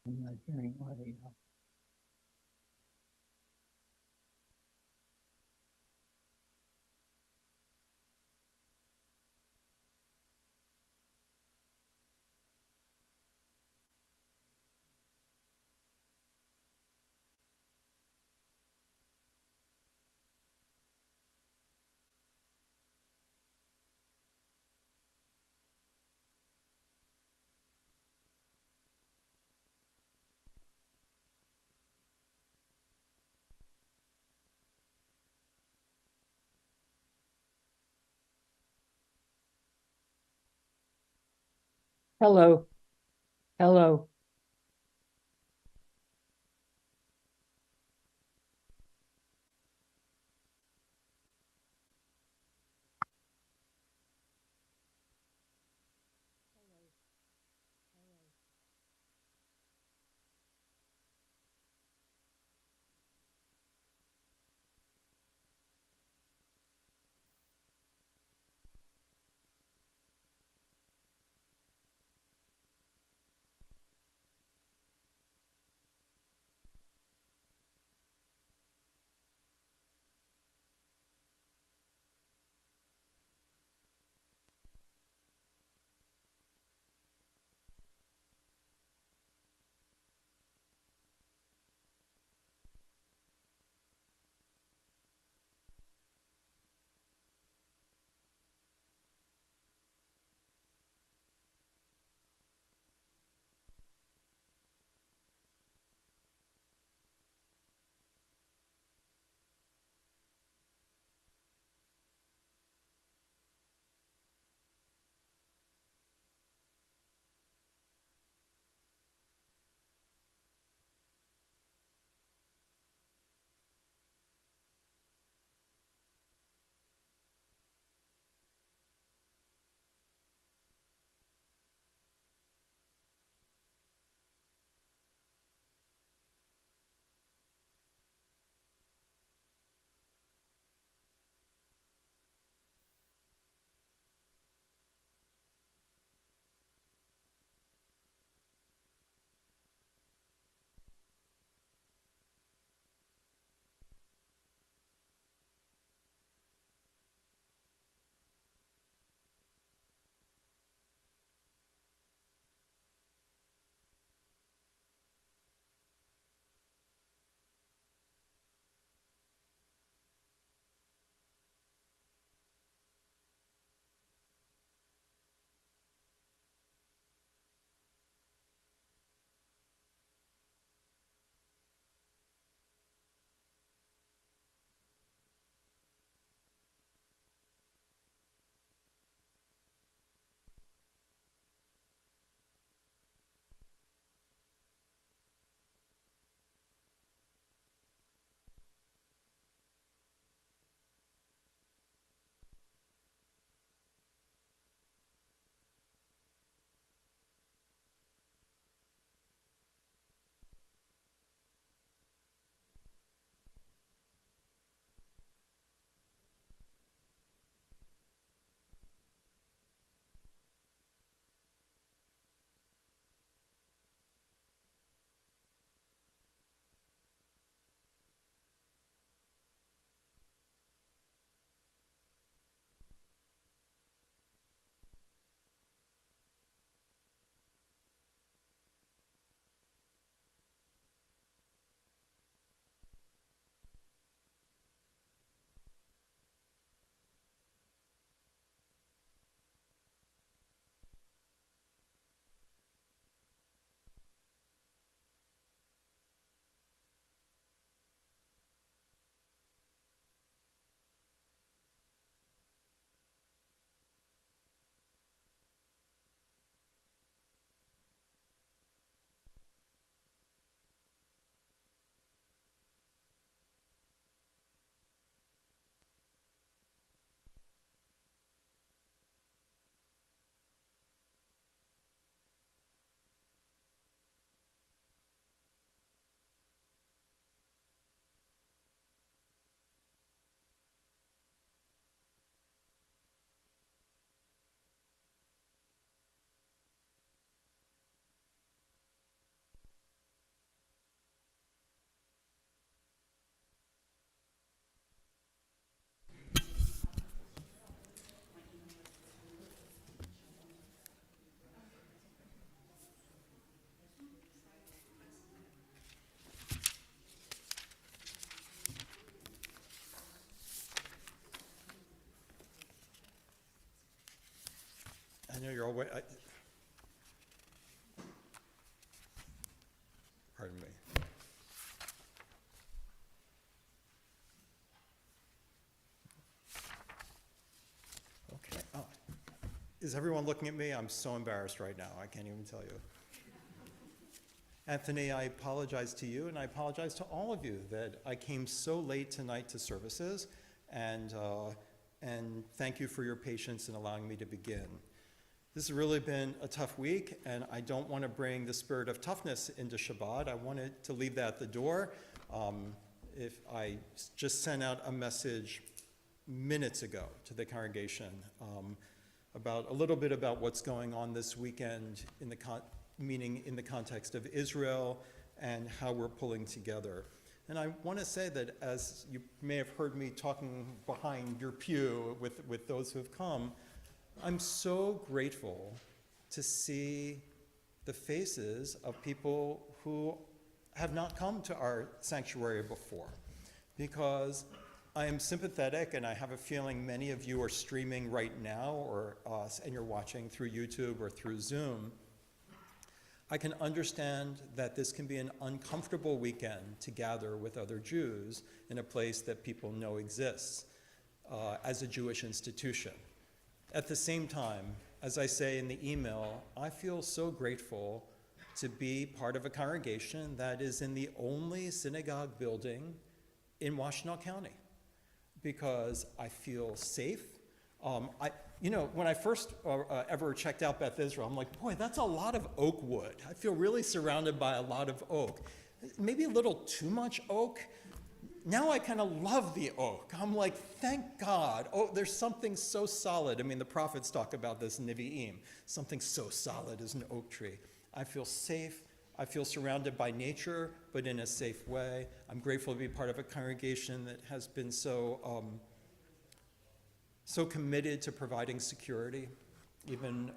I'm not hearing audio. Hello, hello. know you're all pardon me. Okay. Oh. Is everyone looking at me? I'm so embarrassed right now. I can't even tell you. Anthony, I apologize to you, and I apologize to all of you that I came so late tonight to services, and thank you for your patience in allowing me to begin. This has really been a tough week, and I don't want to bring the spirit of toughness into Shabbat. I wanted to leave that at the door. If I just sent out a message minutes ago to the congregation about a little bit about what's going on this weekend meaning in the context of Israel and how we're pulling together. And I want to say that, as you may have heard me talking behind your pew with those who have come, I'm so grateful to see the faces of people who have not come to our sanctuary before, because I am sympathetic, and I have a feeling many of you are streaming right now, and you're watching through YouTube or through Zoom. I can understand that this can be an uncomfortable weekend to gather with other Jews in a place that people know exists as a Jewish institution. At the same time, as I say in the email, I feel so grateful to be part of a congregation that is in the only synagogue building in Washtenaw County, because I feel safe. When I first ever checked out Beth Israel, I'm like, boy, that's a lot of oak wood. I feel really surrounded by a lot of oak. Maybe a little too much oak. Now I kind of love the oak. I'm like, thank God. Oh, there's something so solid. I mean, the prophets talk about this in Nevi'im. Something so solid as an oak tree. I feel safe. I feel surrounded by nature, but in a safe way. I'm grateful to be part of a congregation that has been so committed to providing security, even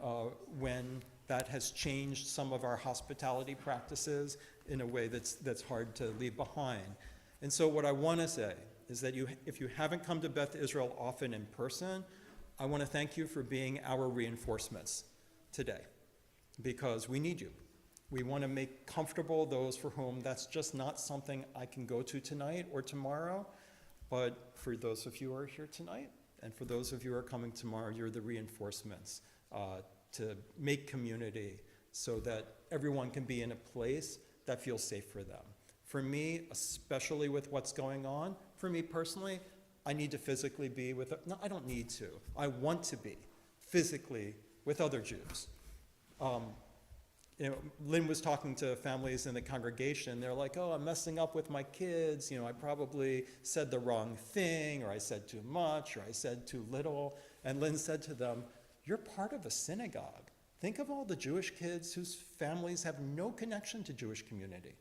when that has changed some of our hospitality practices in a way that's hard to leave behind. And so what I want to say is that if you haven't come to Beth Israel often in person, I want to thank you for being our reinforcements today, because we need you. We want to make comfortable those for whom that's just not something I can go to tonight or tomorrow. But for those of you who are here tonight, and for those of you who are coming tomorrow, you're the reinforcements to make community so that everyone can be in a place that feels safe for them. For me, especially with what's going on, for me personally, I need to physically be no, I don't need to. I want to be physically with other Jews. Lynn was talking to families in the congregation. They're like, oh, I'm messing up with my kids. I probably said the wrong thing, or I said too much, or I said too little. And Lynn said to them, you're part of a synagogue. Think of all the Jewish kids whose families have no connection to Jewish community.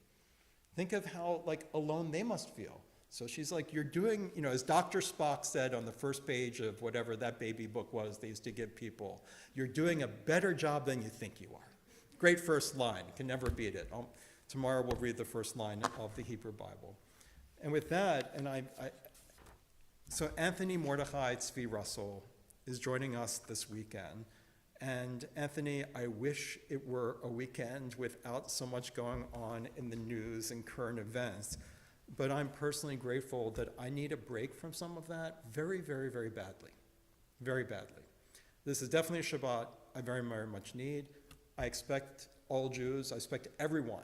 Think of how alone they must feel. So she's like, you're doing, as Dr. Spock said on the first page of whatever that baby book was they used to give people, you're doing a better job than you think you are. Great first line, can never beat it. Tomorrow we'll read the first line of the Hebrew Bible. And with that, so Anthony Mordechai Tzvi Russell is joining us this weekend. And Anthony, I wish it were a weekend without so much going on in the news and current events. But I'm personally grateful that I need a break from some of that very, very, very badly. Very badly. This is definitely a Shabbat I very, very much need. I expect all Jews, I expect everyone,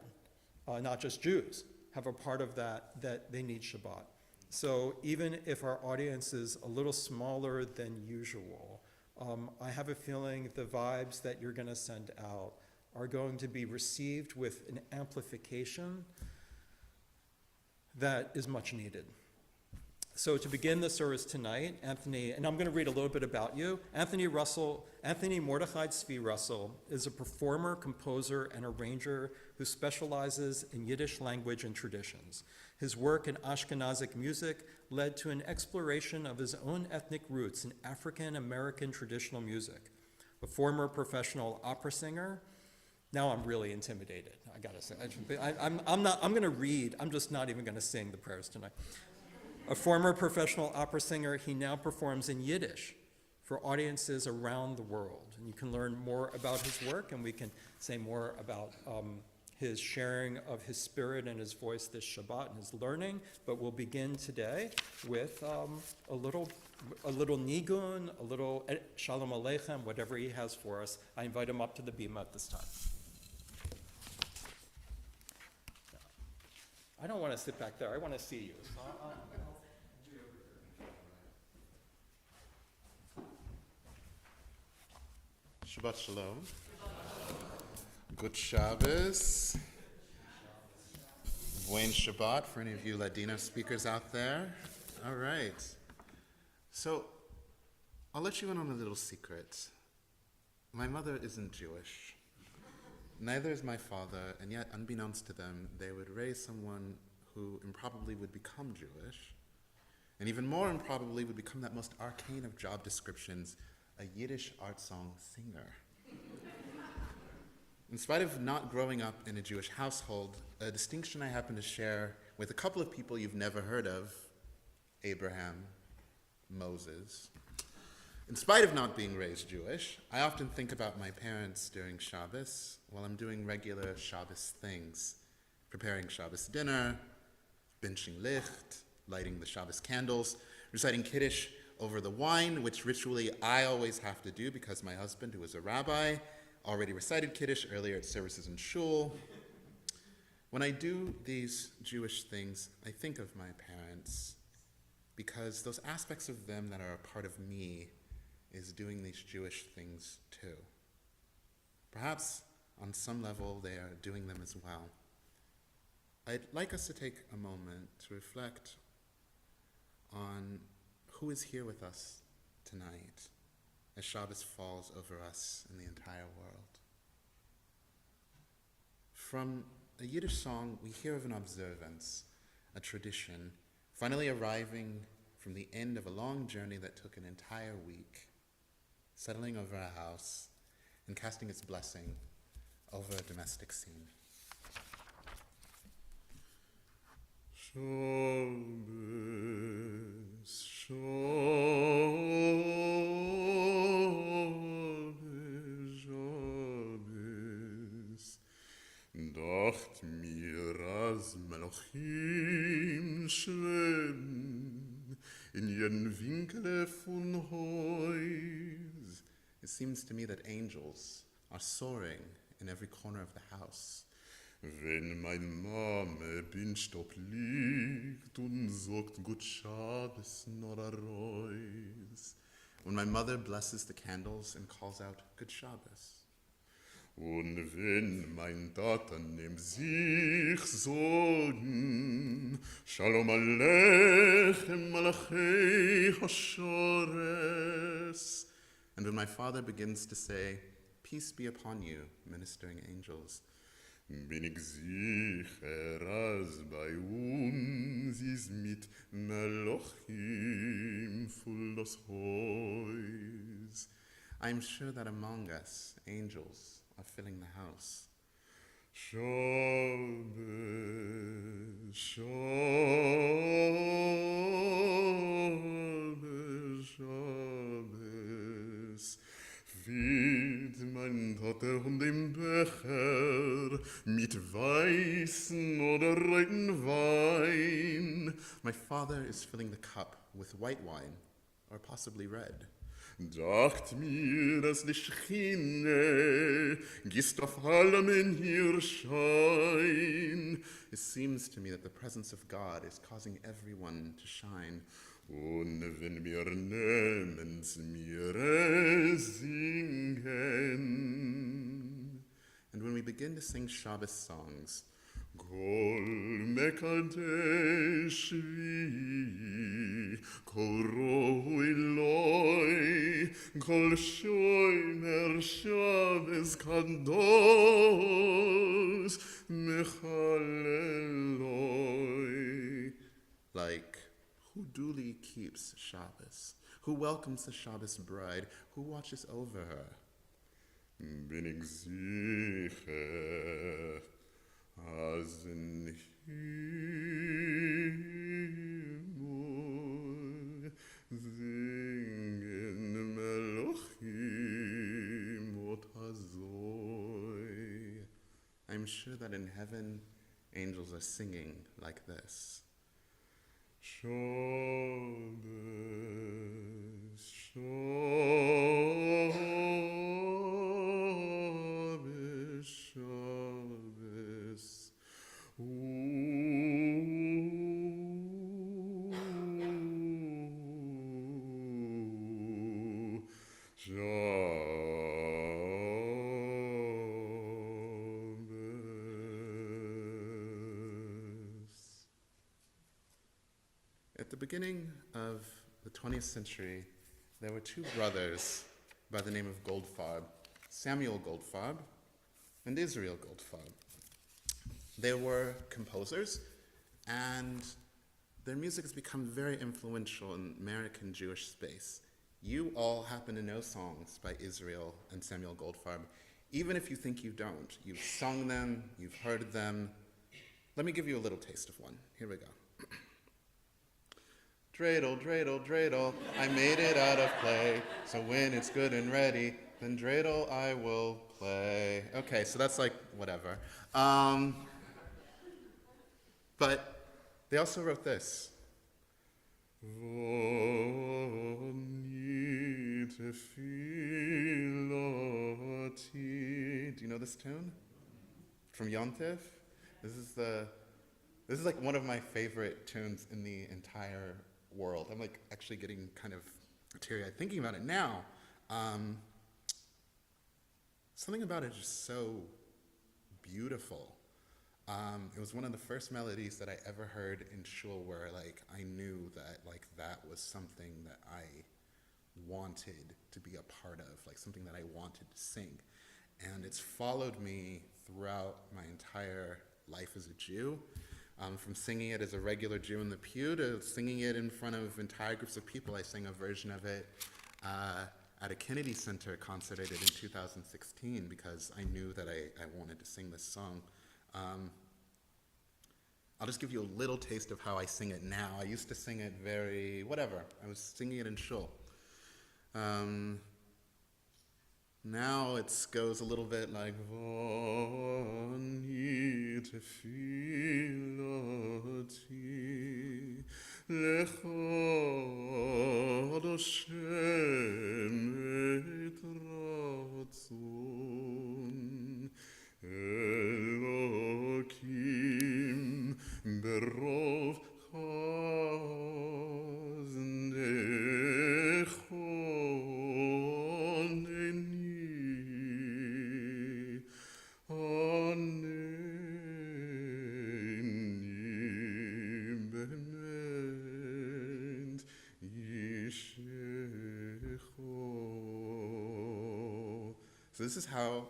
not just Jews, have a part of that they need Shabbat. So even if our audience is a little smaller than usual, I have a feeling the vibes that you're going to send out are going to be received with an amplification that is much needed. So to begin the service tonight, Anthony, and I'm going to read a little bit about you. Anthony Mordechai Tzvi Russell is a performer, composer, and arranger who specializes in Yiddish language and traditions. His work in Ashkenazic music led to an exploration of his own ethnic roots in African American traditional music. A former professional opera singer. Now I'm really intimidated, I gotta say. I'm going to read, I'm just not even going to sing the prayers tonight. A former professional opera singer, he now performs in Yiddish for audiences around the world. And you can learn more about his work, and we can say more about his sharing of his spirit and his voice this Shabbat and his learning. But we'll begin today with a little nigun, a little shalom aleichem, whatever he has for us. I invite him up to the bima at this time. I don't want to sit back there. I want to see you. So Shabbat Shalom. Good Shabbos. Buen Shabbat for any of you Ladino speakers out there. All right. So, I'll let you in on a little secret. My mother isn't Jewish. Neither is my father, and yet, unbeknownst to them, they would raise someone who improbably would become Jewish, and even more improbably would become that most arcane of job descriptions, a Yiddish art song singer. In spite of not growing up in a Jewish household, a distinction I happen to share with a couple of people you've never heard of, Abraham, Moses. In spite of not being raised Jewish, I often think about my parents during Shabbos while I'm doing regular Shabbos things, preparing Shabbos dinner, benching licht, lighting the Shabbos candles, reciting Kiddush over the wine, which ritually I always have to do because my husband, who is a rabbi, already recited Kiddush earlier at services in shul. When I do these Jewish things, I think of my parents because those aspects of them that are a part of me is doing these Jewish things too. Perhaps on some level they are doing them as well. I'd like us to take a moment to reflect on who is here with us tonight as Shabbos falls over us and the entire world. From a Yiddish song, we hear of an observance, a tradition, finally arriving from the end of a long journey that took an entire week, settling over a house and casting its blessing over a domestic scene. Shabbos, Shabbos, Shabbos, dacht mir as Malachim schweben in jeden Winkel von Haus. It seems to me that angels are soaring in every corner of the house. Wenn mein Mame Binstock liegt und sagt Good Shabbos nor a Reus. When my mother blesses the candles and calls out Good Shabbos. Und wenn mein Tata neben sich sagen Shalom Aleichem Malachei Hashores. And when my father begins to say, Peace be upon you, ministering angels, bin ich sicher, als bei uns ist mit Melochim voll das Haus. I'm sure that among us, angels are filling the house. Shabbos, Shabbos, Shabbos, wird mein Vater dem Becher mit weißen oder roten Wein. My father is filling the cup with white wine, or possibly red. Dacht mir, dass die Schchine gießt auf allem in ihr Schein. It seems to me that the presence of God is causing everyone to shine. Und wenn wir nehmen's mir singen. And when we begin to sing Shabbos songs, Kol mekadesh kol roi loi, kol shomer Shabbos kadosh mechaleloi. Like, who duly keeps Shabbos? Who welcomes the Shabbos bride? Who watches over her? Bin ich sicher, as in Himmel singen sure that in heaven, angels are singing like this. Shabbos, Shabbos, Shabbos. Ooh, Shabbos. At the beginning of the 20th century, there were two brothers by the name of Goldfarb, Samuel Goldfarb and Israel Goldfarb. They were composers, and their music has become very influential in American Jewish space. You all happen to know songs by Israel and Samuel Goldfarb, even if you think you don't. You've sung them, you've heard them. Let me give you a little taste of one. Here we go. Dreidel, dreidel, dreidel, I made it out of clay, so when it's good and ready, then dreidel I will play. Okay, so that's like whatever. But they also wrote this. Do you know this tune? From Yontif? This is like one of my favorite tunes in the entire world. I'm like actually getting kind of teary-eyed thinking about it now. Something about it is just so beautiful. It was one of the first melodies that I ever heard in shul where like I knew that like that was something that I wanted to be a part of, like something that I wanted to sing. And it's followed me throughout my entire life as a Jew. From singing it as a regular Jew in the pew to singing it in front of entire groups of people. I sang a version of it at a Kennedy Center concert I did in 2016 because I knew that I wanted to sing this song. I'll just give you a little taste of how I sing it now. I used to sing it very, whatever. I was singing it in shul. Now it goes a little bit like Vani tefilati lechad Hashem et ratzon Elokim berov chaznecho So this is how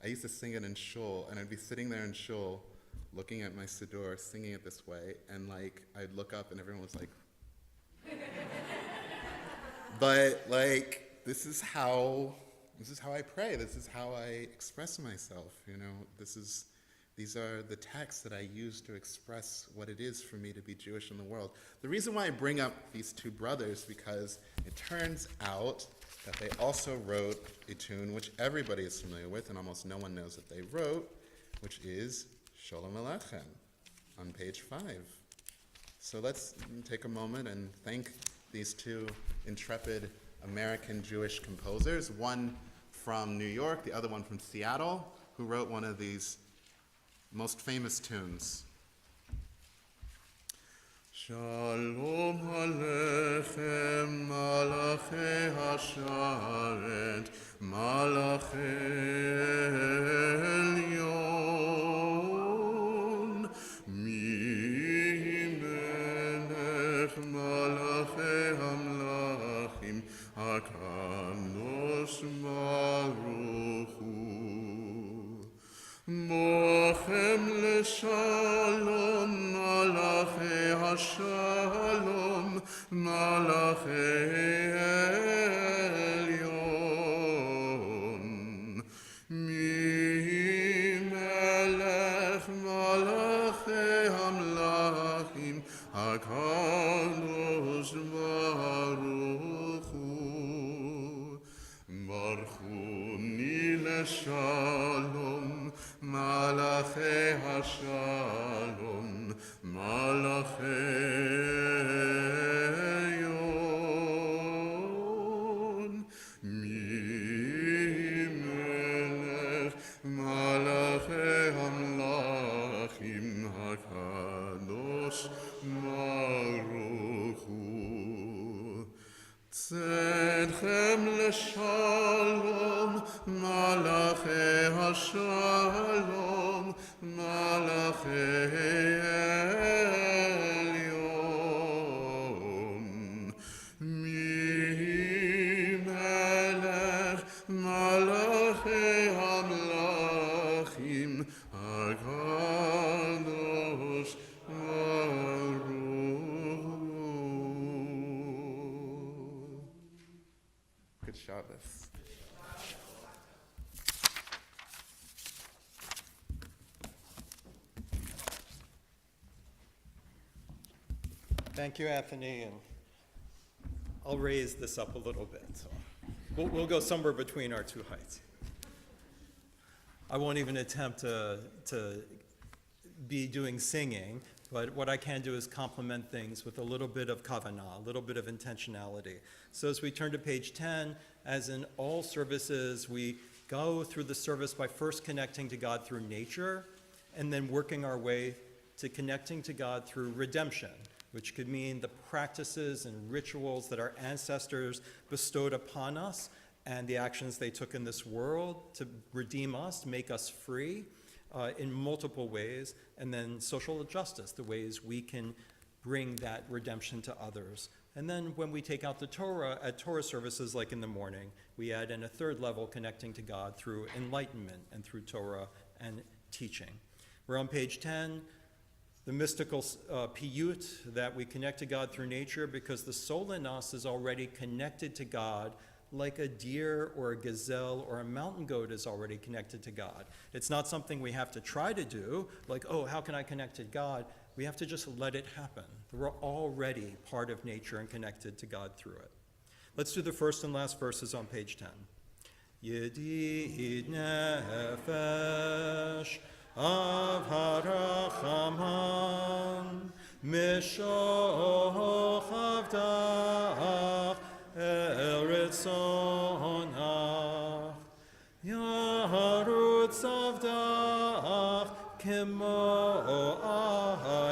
I used to sing it in shul, and I'd be sitting there in shul, looking at my siddur, singing it this way, and like I'd look up and everyone was like, but like this is how I pray. This is how I express myself. You know, these are the texts that I use to express what it is for me to be Jewish in the world. The reason why I bring up these two brothers because it turns out that they also wrote a tune which everybody is familiar with and almost no one knows that they wrote, which is Sholem Aleichem on page 5. So let's take a moment and thank these two intrepid American Jewish composers, one from New York, the other one from Seattle, who wrote one of these most famous tunes. Shalom Aleichem, Malachei Hasharet, Malachei Elyon, Mi Melech Malachei Hamlachim, HaKadosh Baruch Hu. Mochem leshalom, malachei hashalom, malachei elyon. Mi melech malachei hamlachim, HaKadosh Baruch Hu. Baruch Hu ni leshalom, Malachi Hashalom, Malachi Yon, Mimelech, Malachi Hamlachim HaKadosh, Baruch Hu. Tzedchem l'shalom, Malachi Hashalom, Malachi Elyon. Mimelech, Malachi Hamlachim, HaKadosh, Baruch Hu. Good Shabbos. Thank you, Anthony, and I'll raise this up a little bit. So we'll go somewhere between our two heights. I won't even attempt to be doing singing, but what I can do is complement things with a little bit of kavanah, a little bit of intentionality. So as we turn to page 10, as in all services, we go through the service by first connecting to God through nature, and then working our way to connecting to God through redemption, which could mean the practices and rituals that our ancestors bestowed upon us and the actions they took in this world to redeem us, to make us free in multiple ways, and then social justice, the ways we can bring that redemption to others. And then when we take out the Torah at Torah services like in the morning, we add in a third level connecting to God through enlightenment and through Torah and teaching. We're on page 10. The mystical piyut, that we connect to God through nature because the soul in us is already connected to God like a deer or a gazelle or a mountain goat is already connected to God. It's not something we have to try to do, like, oh, how can I connect to God? We have to just let it happen. We're already part of nature and connected to God through it. Let's do the first and last verses on page 10. Yedid nefesh Av harachaman mishoch avdach eritzonach yarutz avdach kemo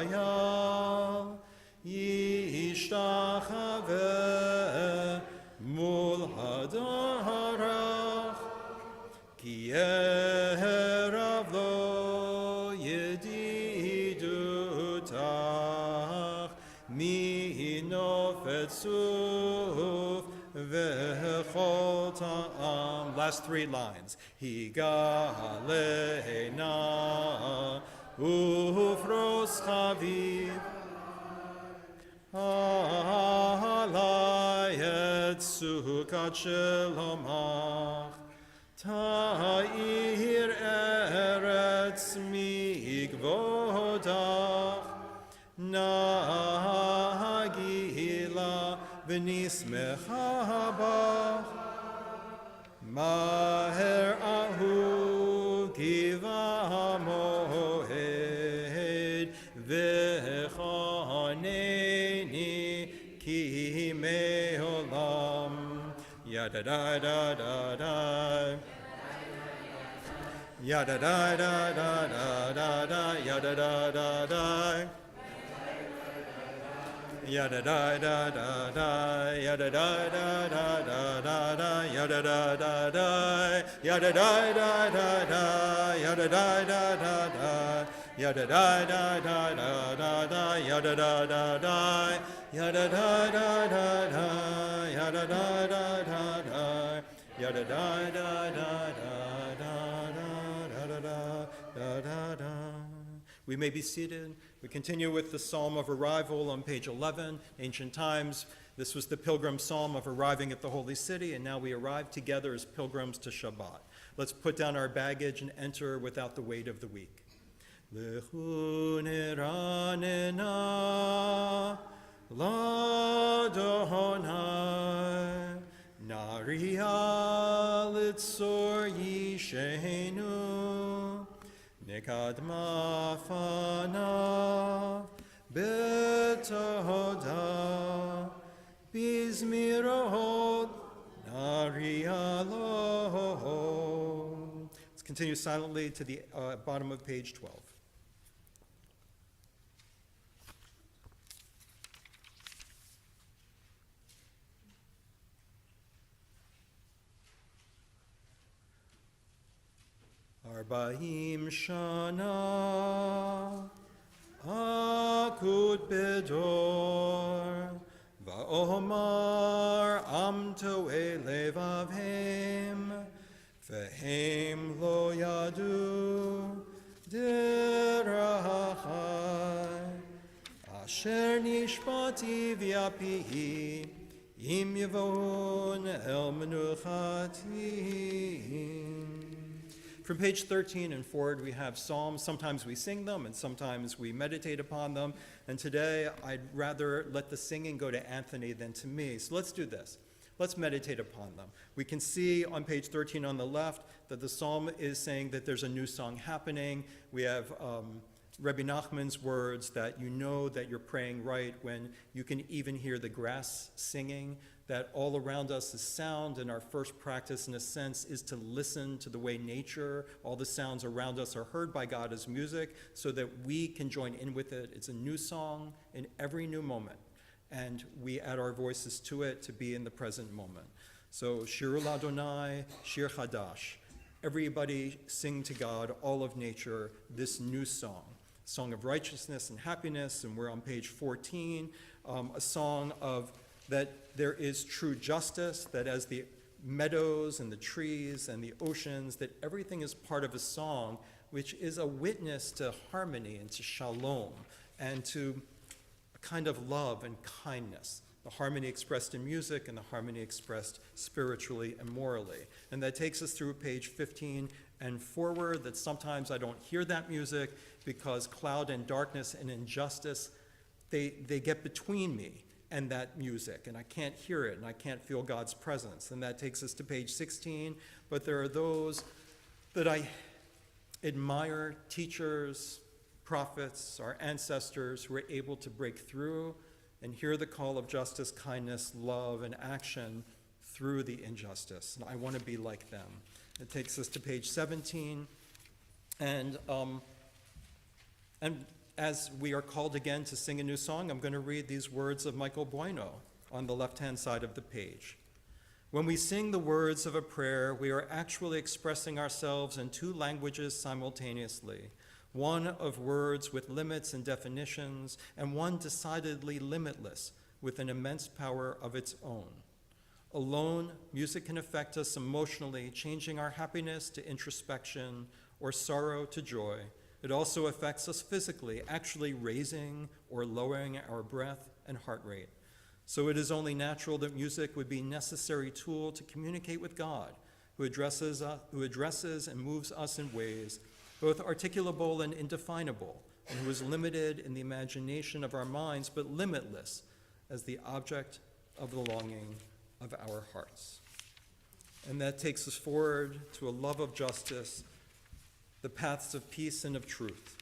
ayal yishtachaveh mul hadarach ki erav lo Last three lines. Higalena ufros chaviv alayet sukat shelomach ta'ir eretz migvodach nagila v'nismecha bach Maher ahu kiva mohed v'chaneni ki me'olam yada da da da da yada da da da da da da yada da da da yada da da da da yada da da da da da da yada da da da yada da da da da yada da da da da yada da da da da da da yada da da da yada da da da da yada da da da da yada da da da da. We may be seated. We continue with the Psalm of Arrival on page 11, Ancient Times. This was the pilgrim psalm of arriving at the Holy City, and now we arrive together as pilgrims to Shabbat. Let's put down our baggage and enter without the weight of the week. Lechu neranena l'Adonai, Nariya litzor yishenu, Nekadma fanav betoda bizmirot narialo. Let's continue silently to the bottom of page 12. Arba'im shana akut bedor va'omar amto elevavhem vehem lo yadu derachai asher nishpati v'yapihi im yavon el menuchati. From page 13 and forward, we have psalms. Sometimes we sing them, and sometimes we meditate upon them. And today, I'd rather let the singing go to Anthony than to me. So let's do this. Let's meditate upon them. We can see on page 13 on the left that the psalm is saying that there's a new song happening. We have Rebbe Nachman's words that you know that you're praying right when you can even hear the grass singing, that all around us is sound, and our first practice, in a sense, is to listen to the way nature, all the sounds around us are heard by God as music, so that we can join in with it. It's a new song in every new moment, and we add our voices to it to be in the present moment. So, Shiru Ladonai, Shir Chadash. Everybody sing to God, all of nature, this new song of righteousness and happiness, and we're on page 14, a song of that there is true justice, that as the meadows and the trees and the oceans, that everything is part of a song, which is a witness to harmony and to shalom and to a kind of love and kindness. The harmony expressed in music and the harmony expressed spiritually and morally. And that takes us through page 15 and forward, that sometimes I don't hear that music because cloud and darkness and injustice, they get between me and that music, and I can't hear it, and I can't feel God's presence. And that takes us to page 16. But there are those that I admire, teachers, prophets, our ancestors who were able to break through and hear the call of justice, kindness, love, and action through the injustice. And I want to be like them. It takes us to page 17. And as we are called again to sing a new song, I'm going to read these words of Michael Bueno on the left-hand side of the page. When we sing the words of a prayer, we are actually expressing ourselves in two languages simultaneously, one of words with limits and definitions, and one decidedly limitless with an immense power of its own. Alone, music can affect us emotionally, changing our happiness to introspection or sorrow to joy. It also affects us physically, actually raising or lowering our breath and heart rate. So it is only natural that music would be a necessary tool to communicate with God, who addresses and moves us in ways both articulable and indefinable, and who is limited in the imagination of our minds, but limitless as the object of the longing of our hearts. And that takes us forward to a love of justice, the paths of peace and of truth,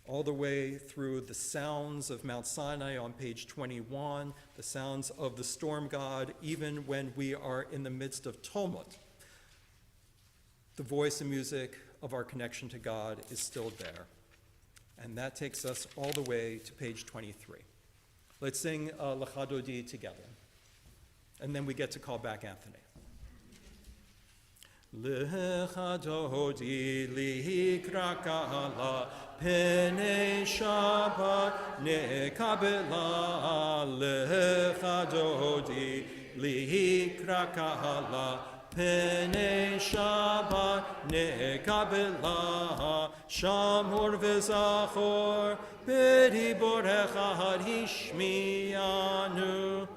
all the way through the sounds of Mount Sinai on page 21, the sounds of the storm god, even when we are in the midst of tumult. The voice and music of our connection to God is still there. And that takes us all the way to page 23. Let's sing Lecha Dodi together. And then we get to call back Anthony. Lecha Dodi likra kala pene Shabbat nekabela. Lecha Dodi likra kala pene Shabbat nekabela. Shamor v'zachor b'diborecha hishmianu.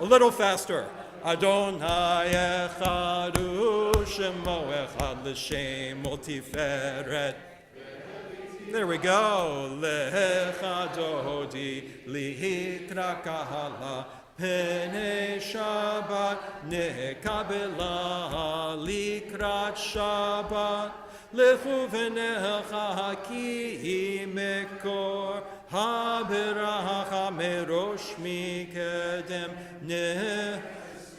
A little faster. Adonai echadu shemo echad l'shem multiferet. There we go. Lecha dodi lihitra kahala pene Shabbat nekabela likrat Shabbat לכווניך כי מקור הברכה מראש מקדם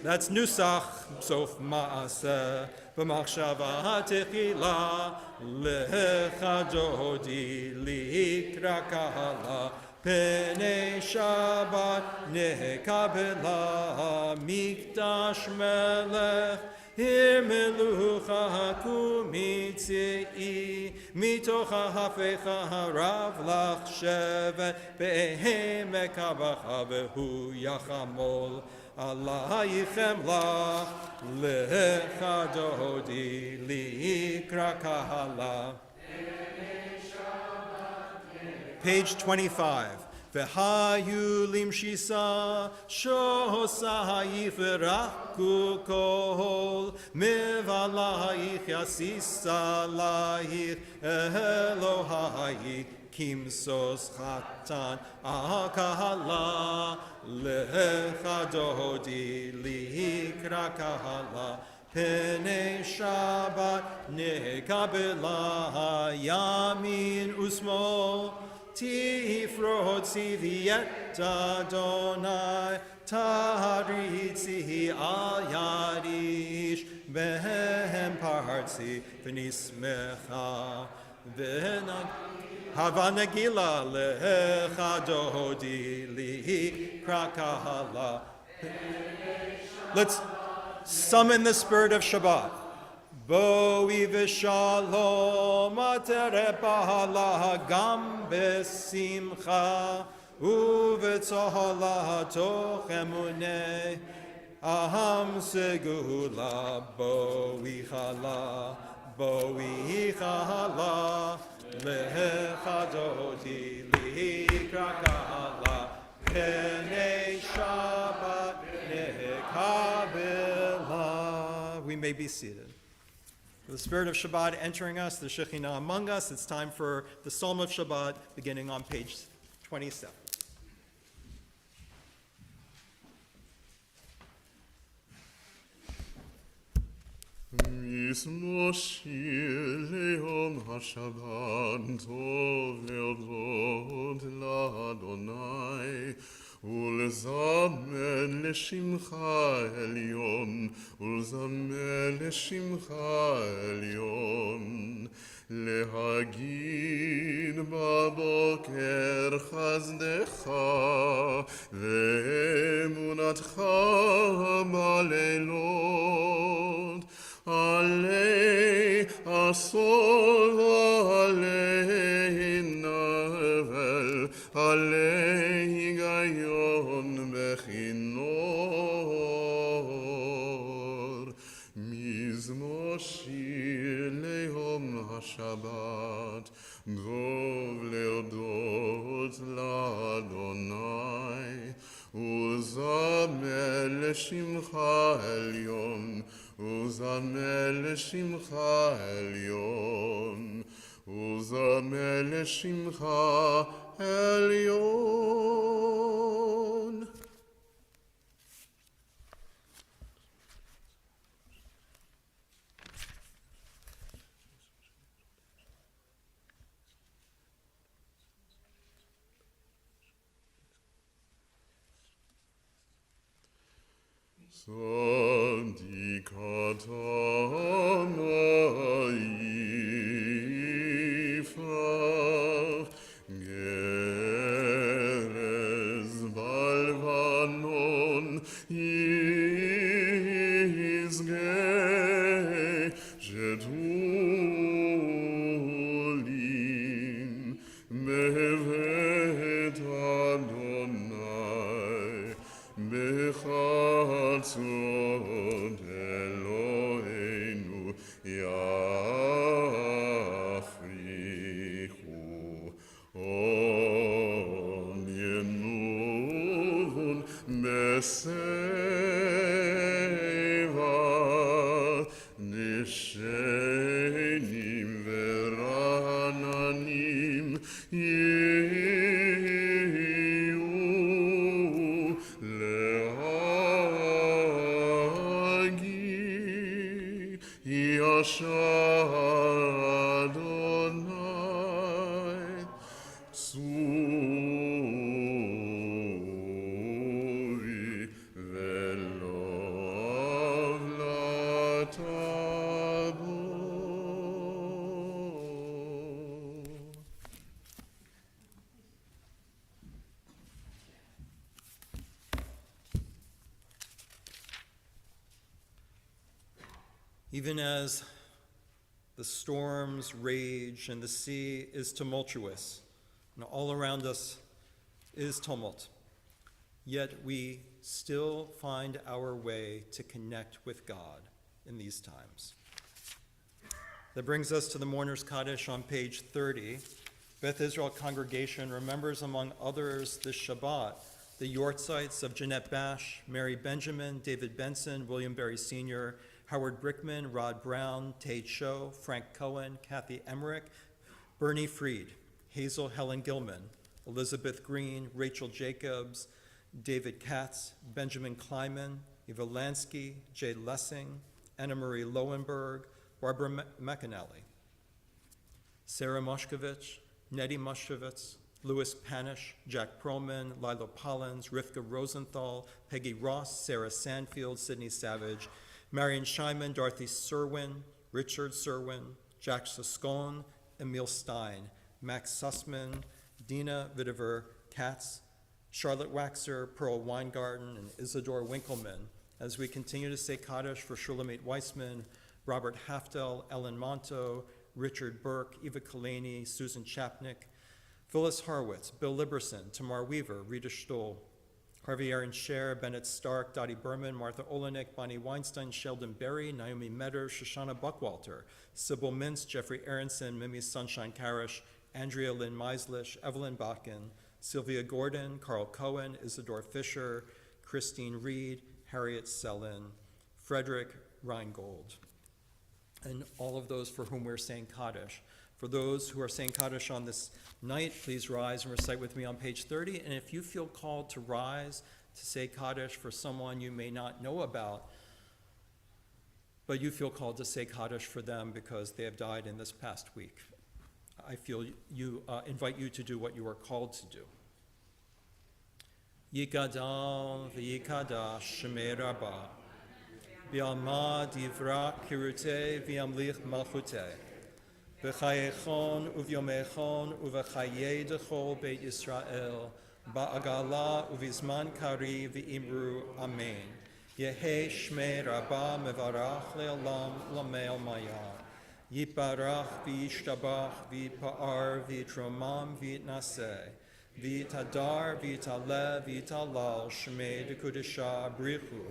That's Nusach, Sof Maaseh, B'machshava Techila, Lecha Dodi, Likra Kahala, Pnei Shabbat, Nekabela, Mikdash Melech, Melucha Kumitzei, Mitocha Hafecha Harav Lach Shevet, Be'emek Kabacha Behu Yachamol, Allah Yichemla, Lecha Dodi, Likra Kahala. Page 25. V'hayu limshisa, shosa yifraku kol, mivalayich yasisa layich, Elohayich, kimsos chatan, akahala, lecha dodi, likra kahala, Pnei Shabbat, nekabela, yamin usmol, Tifrod Siviet Adonai, Taritzi al Yadish, Behem Partzi, V'nismecha, Havanagila, Lecha Dodi, Likra Kahala. Let's summon the spirit of Shabbat. Boi v'shalom aterepahala gam besimcha uvetzohala toch emuneh aham segula boi chala lecha dodi likra kahala Pnei Shabbat nekabela. We may be seated. The spirit of Shabbat entering us, the Shekhinah among us. It's time for the Psalm of Shabbat, beginning on page 27. Mishmoshir leom hashabat tov leodot la'Adonai ולזמר לשמך עליון, ולזמר לשמך עליון, להגיד בבוקר חסדך, ואמונתך בלילות, עלי עשור ועלי נבל, עלי היגיון בכינור, מזמור שיר ליום השבת, דוב להודות לאדוני, וזמר לשמך עליון, וזמר לשמך עליון, וזמר לשמך עליון. Sadikata ma'ifrach gerez balvanon yizgeh shetulim bevet Adonai bechatzot Eloheinu yafrichu on yenuvun beseva nishenim verananim yiyu lehagi yashar Even as the storms rage and the sea is tumultuous, and all around us is tumult, yet we still find our way to connect with God in these times. That brings us to the Mourner's Kaddish on page 30. Beth Israel congregation remembers, among others, this Shabbat, the yortzites of Jeanette Bash, Mary Benjamin, David Benson, William Berry Sr., Howard Brickman, Rod Brown, Tate Cho, Frank Cohen, Kathy Emmerich, Bernie Freed, Hazel Helen Gilman, Elizabeth Green, Rachel Jacobs, David Katz, Benjamin Kleiman, Eva Lansky, Jay Lessing, Anna Marie Lowenberg, Barbara McAnally, Sarah Moshkovich, Nettie Moshkovitz, Louis Panish, Jack Perlman, Lilo Pollins, Rivka Rosenthal, Peggy Ross, Sarah Sandfield, Sydney Savage, Marion Scheinman, Dorothy Serwin, Richard Serwin, Jack Soscone, Emil Stein, Max Sussman, Dina Vitiver Katz, Charlotte Waxer, Pearl Weingarten, and Isidore Winkleman, as we continue to say Kaddish for Shulamit Weissman, Robert Haftel, Ellen Monto, Richard Burke, Eva Kalani, Susan Chapnick, Phyllis Harwitz, Bill Liberson, Tamar Weaver, Rita Stoll, Harvey Aaron Scher, Bennett Stark, Dottie Berman, Martha Olenek, Bonnie Weinstein, Sheldon Berry, Naomi Metter, Shoshana Buckwalter, Sybil Mintz, Jeffrey Aronson, Mimi Sunshine Karish, Andrea Lynn Meislish, Evelyn Bakken, Sylvia Gordon, Carl Cohen, Isidore Fisher, Christine Reed, Harriet Sellin, Frederick Reingold, and all of those for whom we're saying Kaddish. For those who are saying Kaddish on this night, please rise and recite with me on page 30. And if you feel called to rise to say Kaddish for someone you may not know about, but you feel called to say Kaddish for them because they have died in this past week, I feel invite you to do what you are called to do. Yikadal v'yikadash shemei rabbah, v'yalma divra kirutei v'yamlich malchutei, v'chayechon uvyomechon uv'chayei dechol beit Yisrael, ba'agala uvizman kari v'imru amen. Yehe shmei rabbah mevarach le'olam lamei mayah. Yiparach v'yishtabach v'yipa'ar v'yitromam v'yitnaseh. V'yitadar v'yitaleh v'yitalal shmei dekudesha brichu.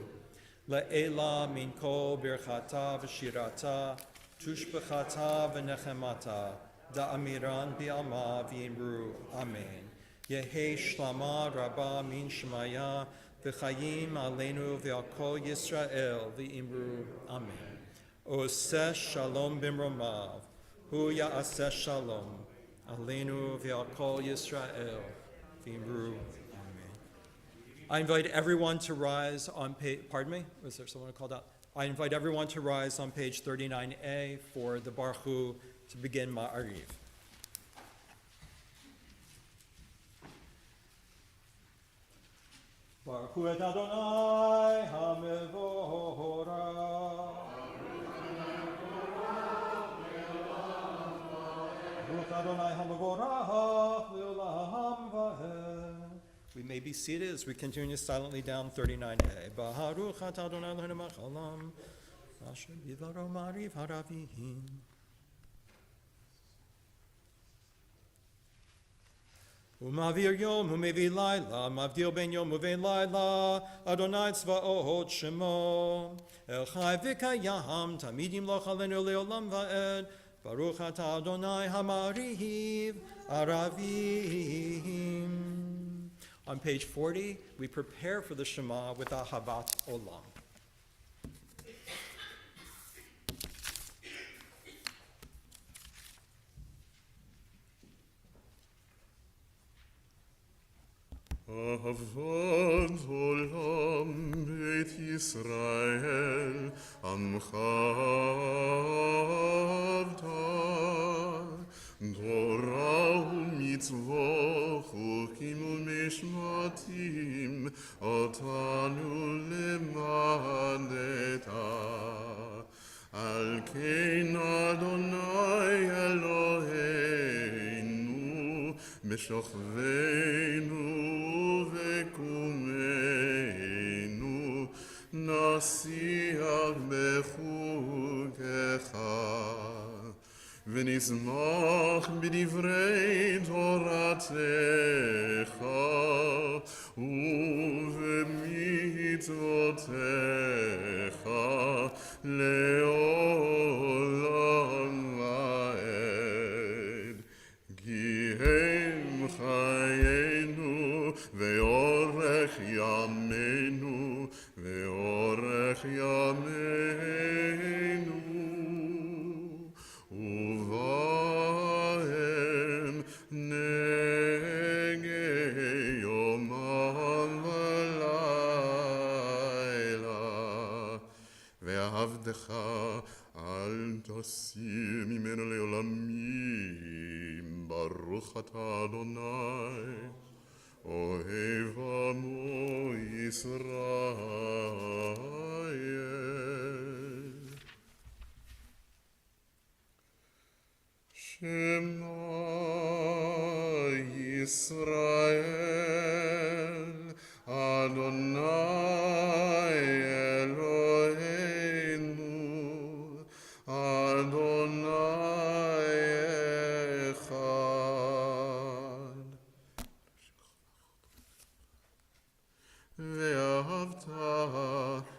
Le'ela min kol birchata v'shirata tushbechata v'nechemata da'amiran bi'alma v'imru amen. Yehe shlama rabba min shemaya v'chayim aleinu v'al kol Yisrael v'imru amen. Oseh shalom bimromav, hu ya'aseh shalom, aleinu v'al kol Yisrael, v'imru amen. I invite everyone to rise on page, pardon me, was there someone who called out? I invite everyone to rise on page 39A for the Baruch Hu to begin Ma'ariv. Baruch Hu et Adonai HaMevorach. Baruch Adonai HaMevorach Le'olam Va'ed. We may be seated as we continue silently down 39A. Baruch at Adonai Eloheinu melech haolam, asher bidvaro ma'ariv haravim. Umavir yom umevi laila, mavdil ben yom uvein laila, Adonai tzvaot shemo. El chai v'kayam, tamidim lo chalenu le'olam va'ed, Baruch atah Adonai hamariv aravim. On page 40, we prepare for the Shema with Ahavat Olam. Ahavat olam beit Yisrael amcha avta Torah u'mitzvot chukim u'mishmatim otanu lemandeta Al kein Adonai Eloheinu משוכבנו וקומנו, נשיח בחוקיך. ונשמח בדברי תורתך ובמצוותיך לעולם ועד. כי הם חיינו ואורך ימינו ואורך ימינו ובהם נגי יומם ולילה. ואהבתך אל תסיר ממנו לעולמים. ברוך אתה אדוני אוהב עמו ישראל. שמע ישראל, אדוני אלוהינו, אדוני אחד. ואהבת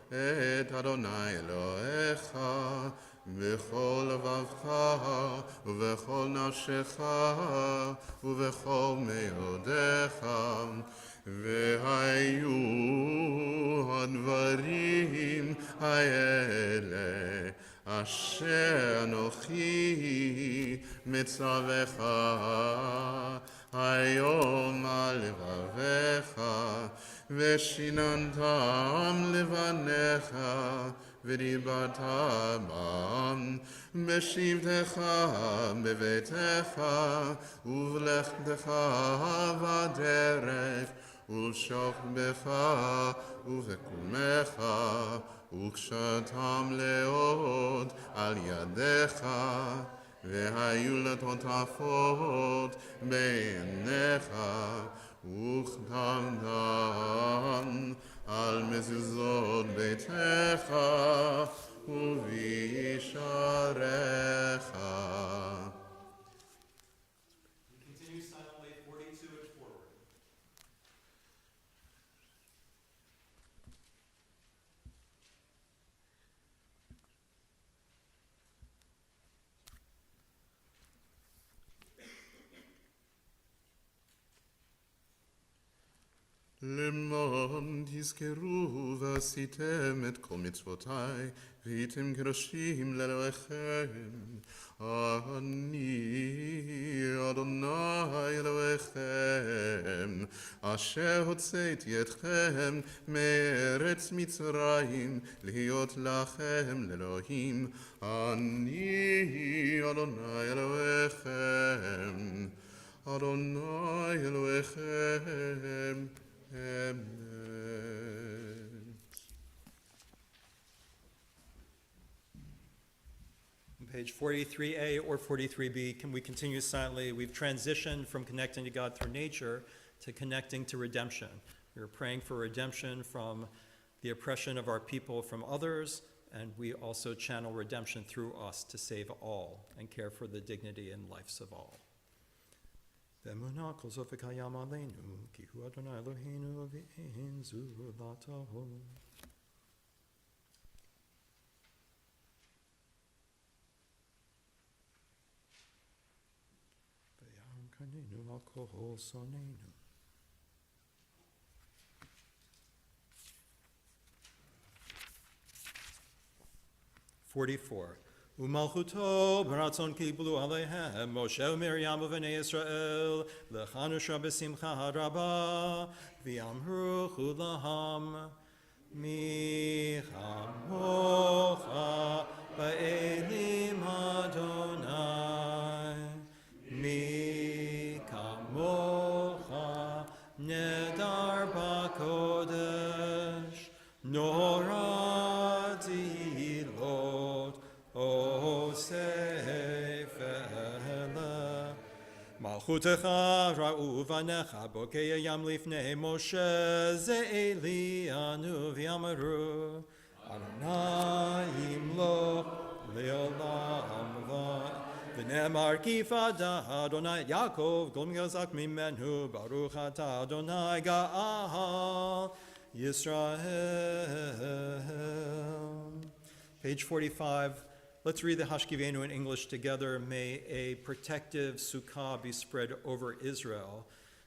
את אדוני אלוהיך בכל לבבך ובכל נפשך ובכל מאודיך. והיו הדברים האלה אשר אנוכי מצווך היום על לבביך, ושיננתם לבניך, ודיברת בם בשבתך בביתך ובלכתך בדרך ובשוכבך ובקומך וקשתם לעוד על ידיך. והיו לטוטפות בעיניך וכתבתם על מזוזות ביתך ובישעריך. Continue silently 42 and forward. למען תזכרו ועשיתם את כל מצוותיי והייתם קדושים לאלוהיכם. אני אדוני אלוהיכם אשר הוצאתי אתכם מארץ מצרים להיות לכם לאלוהים. אני אדוני אלוהיכם, אדוני אלוהיכם אמת. On page 43A or 43B, can we continue silently? We've transitioned from connecting to God through nature to connecting to redemption. We're praying for redemption from the oppression of our people from others, and we also channel redemption through us to save all and care for the dignity and lives of all. ואמונה כל זופק הים עלינו, כי הוא אדוני אלוהינו ואין זולתו. ויעקרננו על כל שונאינו. ומלכותו ברצון קיבלו עליהם משה ומרים ובני ישראל לחנוכה בשמחה רבה, ואמרו כולם מי כמוך באלים אדוני, מי כמוך נדר בקודש, נורא דילות ספלה. מלכותך ראו בניך בוקע ים לפני משה, זה אלינו ואמרו אדוני ימלוך לעולם ועד, Nemar kifada Adonai Yaakov, Gol Gazak Mimenu, Baruch Ata Adonai Ga'al Yisrael. Page 45. Let's read the Hashkivenu in English together. May a protective sukkah be spread over Israel,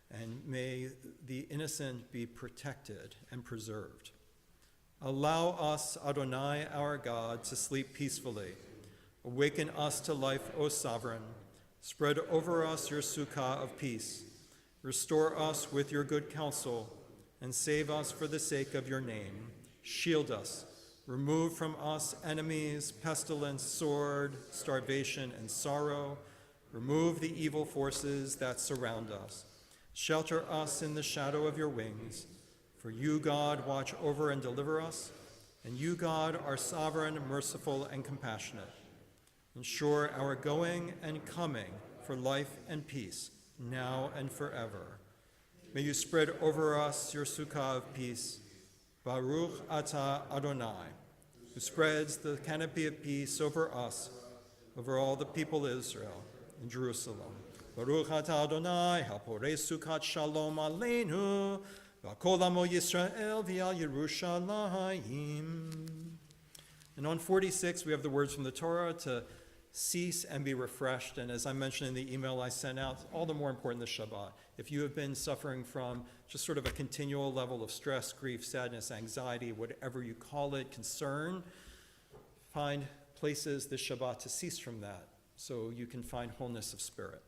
and may the innocent be protected and preserved. Allow us, Adonai, our God, to sleep peacefully. Awaken us to life, O Sovereign. Spread over us your sukkah of peace. Restore us with your good counsel, and save us for the sake of your name. Shield us. Remove from us enemies, pestilence, sword, starvation, and sorrow. Remove the evil forces that surround us. Shelter us in the shadow of your wings. For you, God, watch over and deliver us, and you, God, are sovereign, merciful, and compassionate. Ensure our going and coming for life and peace, now and forever. May you spread over us your sukkah of peace. Baruch Ata Adonai, who spreads the canopy of peace over us, over all the people of Israel in Jerusalem. Baruch Ata Adonai, haporei sukkat shalom aleinu, v'kol amo Yisrael v'al Yerushalayim. And on 46, we have the words from the Torah to cease and be refreshed. And as I mentioned in the email I sent out, all the more important this Shabbat. If you have been suffering from just sort of a continual level of stress, grief, sadness, anxiety, whatever you call it, concern, find places this Shabbat to cease from that so you can find wholeness of spirit.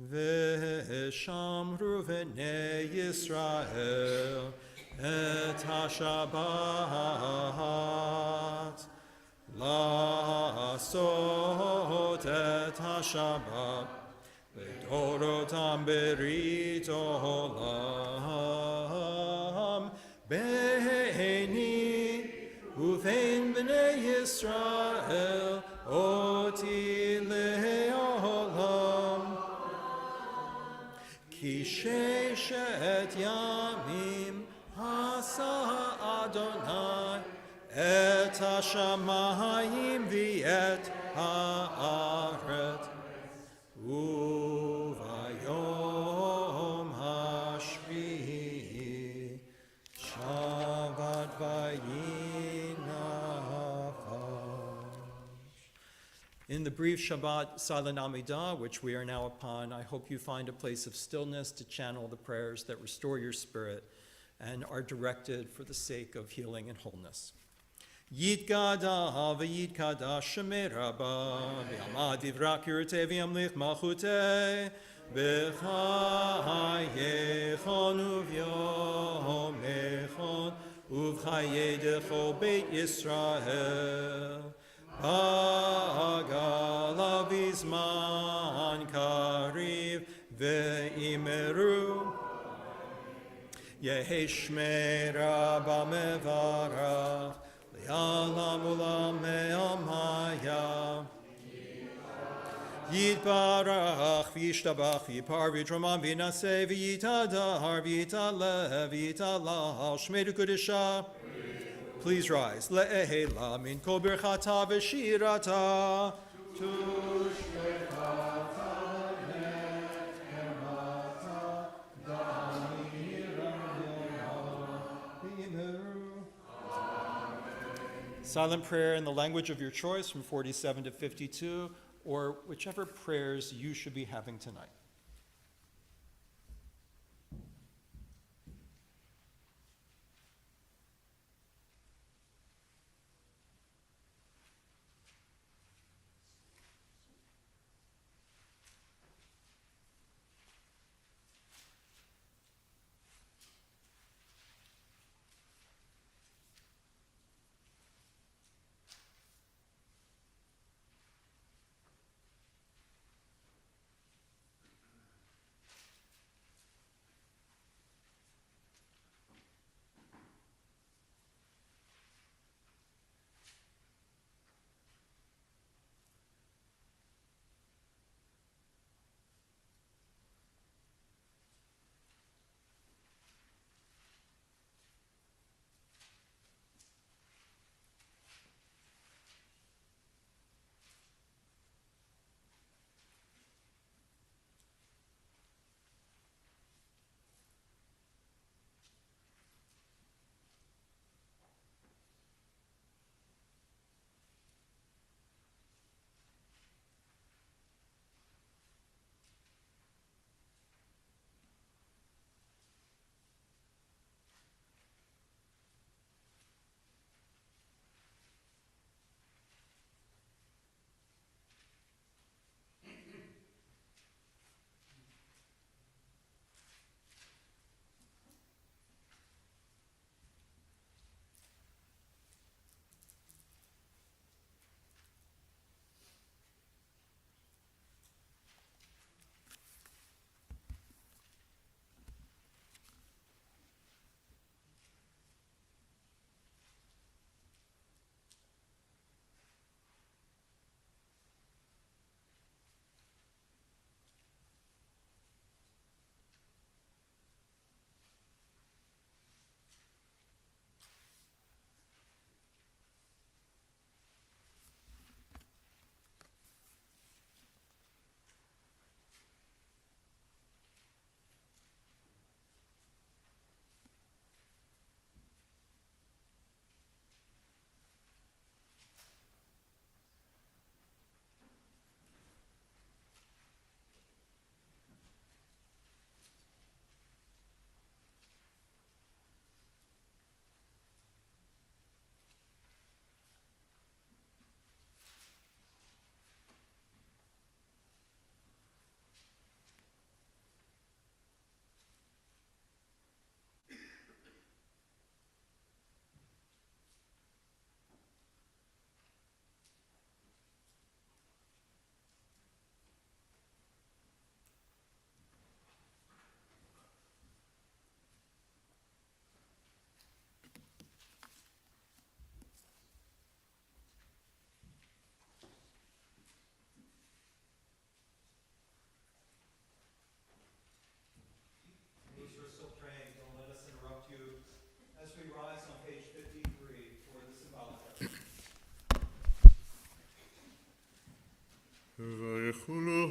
V'shamru v'nei Yisrael et ha-Shabbat La'asot et ha-Shabbat V'dorotam berit olam Be'eni uvein b'nei Yisrael oti le'olam Ki sheshet yamim hasa Adonai Et hashamayim v'et ha'aret Uvayom hashvi'i Shabbat vayinachash. In the brief Shabbat Silent Amidah, which we are now upon, I hope you find a place of stillness to channel the prayers that restore your spirit and are directed for the sake of healing and wholeness. Yitkada v'yitkada shemei rabba v'yamad divrak yirtei v'yamlich malchutei b'chayechon uv'yomechon uv'chayei dechol beit Yisrael b'gala v'zman kariv v'imeru Yehi shmei rabba mevarach Ya'alam ulam me'amaya Yitbarach v'yishtabach v'yipar v'yitramam v'yinaseh v'yitadar v'yitaleh v'yitalal Shmei Kedusha. Please rise. Le'ehela min kol birchata v'shirata Silent prayer in the language of your choice from 47 to 52, or whichever prayers you should be having tonight.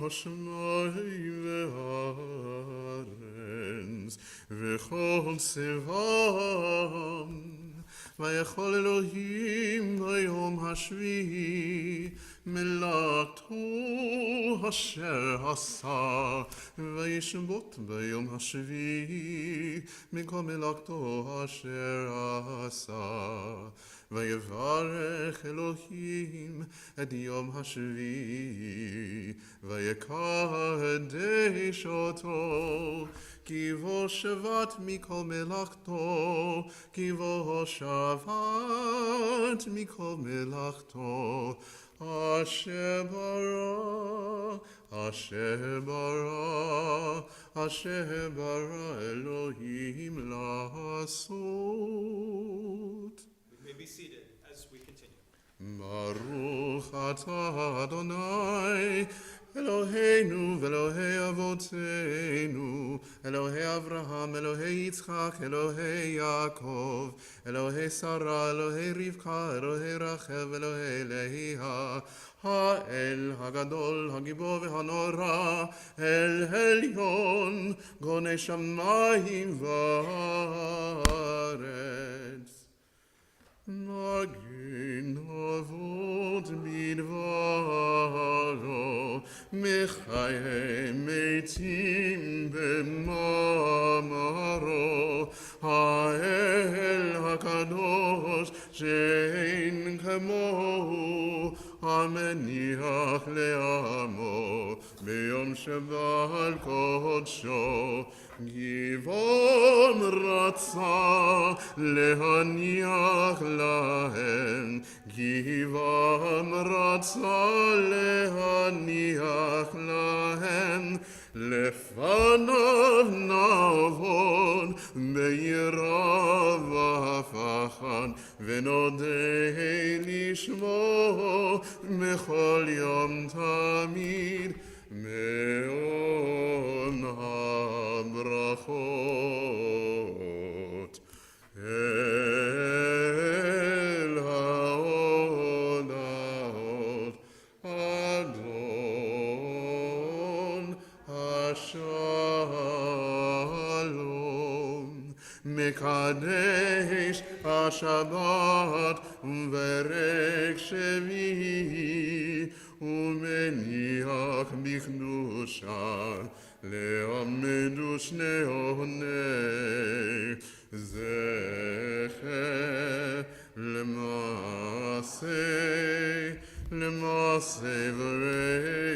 השמיים והארץ וכל צבאם. ויכול אלוהים ביום השביעי מלאכתו אשר עשה, וישבות ביום השביעי מכל מלאכתו אשר עשה. ויברך אלוהים את יום השביעי, ויקדש אותו, כי בו שבת מכל מלאכתו, כי בו שבת מכל מלאכתו, אשר ברא, אשר ברא, אשר ברא אלוהים לעשות. You may be seated as we continue. ברוך אתה אדוני אלוהינו ואלוהי אבותינו, אלוהי אברהם, אלוהי יצחק, אלוהי יעקב, אלוהי שרה, אלוהי רבקה, אלוהי רחל, אלוהי לאה, האל הגדול, הגיבור והנורא, אל עליון, גוני שמיים וארץ. מגן אבות בדברו, מחיי מתים במאמרו, האל הקדוש שאין כמוהו, המניח לעמו ביום שבת קודשו, גבעם רצה להניח להם, גבעם רצה להניח להם, לפניו נעבוד ביראה ובפחד, ונודה לשמו בכל יום תמיד, מעון הברכות אל ההודעות. אדון השלום מקדש השבת וברך שביעי, ומניח בקדושה לעמדו שני עוני, זכר למעשה, למעשה וראשית.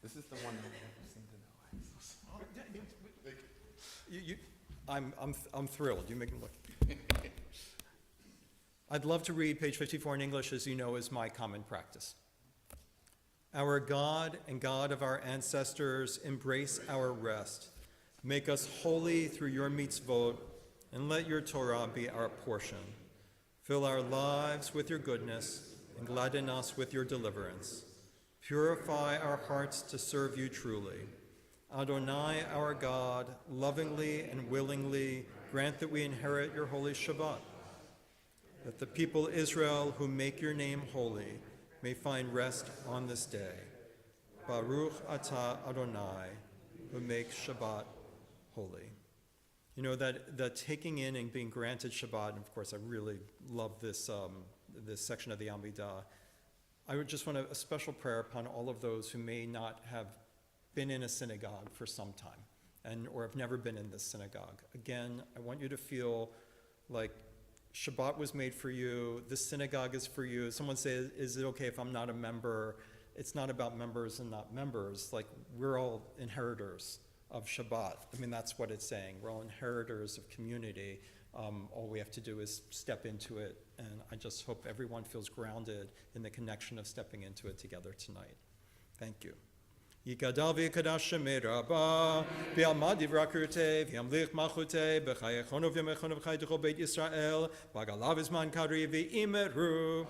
This is the one that I never seem to know. I'm thrilled. You make me look. I'd love to read page 54 in English, as you know is my common practice. Our God and God of our ancestors, embrace our rest. Make us holy through your mitzvot, and let your Torah be our portion. Fill our lives with your goodness, and gladden us with your deliverance. Purify our hearts to serve you truly. Adonai, our God, lovingly and willingly grant that we inherit your holy Shabbat, that the people Israel who make your name holy may find rest on this day. Baruch atah Adonai, who makes Shabbat holy. You know, that taking in and being granted Shabbat, and of course I really love this, this section of the Amidah. I would just want a special prayer upon all of those who may not have been in a synagogue for some time, or have never been in this synagogue. Again, I want you to feel like Shabbat was made for you, this synagogue is for you. Someone says, is it okay if I'm not a member? It's not about members and not members. Like, we're all inheritors of Shabbat. I mean, that's what it's saying. We're all inheritors of community. All we have to do is step into it, and I just hope everyone feels grounded in the connection of stepping into it together tonight. Thank you. Yikadal v'yikadash shemei rabba, v'yalmad divra kurtei, v'yamlich malchutei, b'chayechonu v'yamechonu v'chaydecho beit Yisrael, b'agalav izman kadri v'imeru.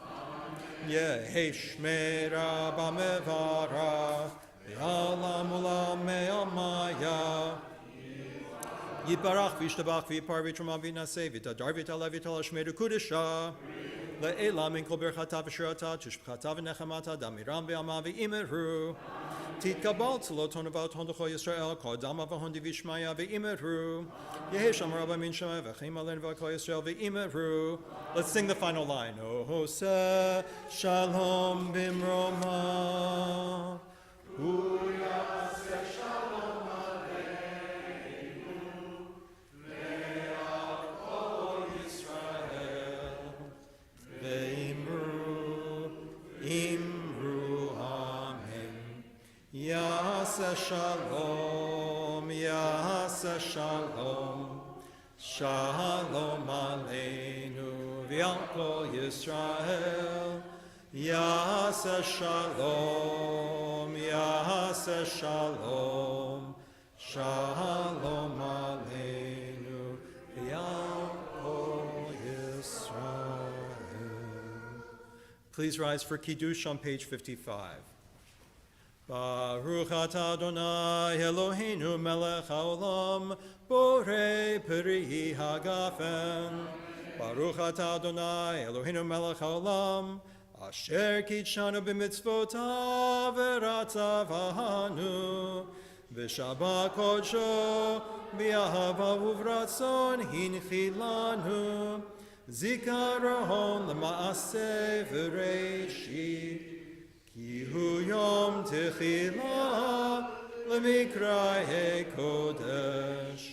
Yehi shmei rabba mevarach, v'yalam ulam me'amaya, Yiparach v'ishtabach v'yipar v'trama v'naseh v'tadar v'tala v'tala shmeru kudesha. Le'ela min kol berchata v'shirata tishbchata v'nechamata damiram v'ama v'imeru. Titkabal tzlo tonavat hondocho Yisrael kodama v'hondi v'ishmaya v'imeru. Yehesham rabba min shema v'chim alen v'akol Yisrael v'imeru. Let's sing the final line. Oh, Hoseh shalom bimroma. Uyaseh shalom Yasa shalom, yasa shalom, shalom aleinu v'al kol Yisrael. Yasa shalom, yasa shalom, shalom aleinu v'al kol Yisrael. Please rise for Kiddush on page 55. Baruch atah Adonai Eloheinu melech haolam borei peri hagafen. Baruch atah Adonai Eloheinu melech haolam asher kitshanu b'mitzvotav v'ratzavanu v'shabbat kodsho b'ahava uvratzon hinchilanu zikaron l'maaseh v'reishit. Ki hu yom techila lemikraye kodesh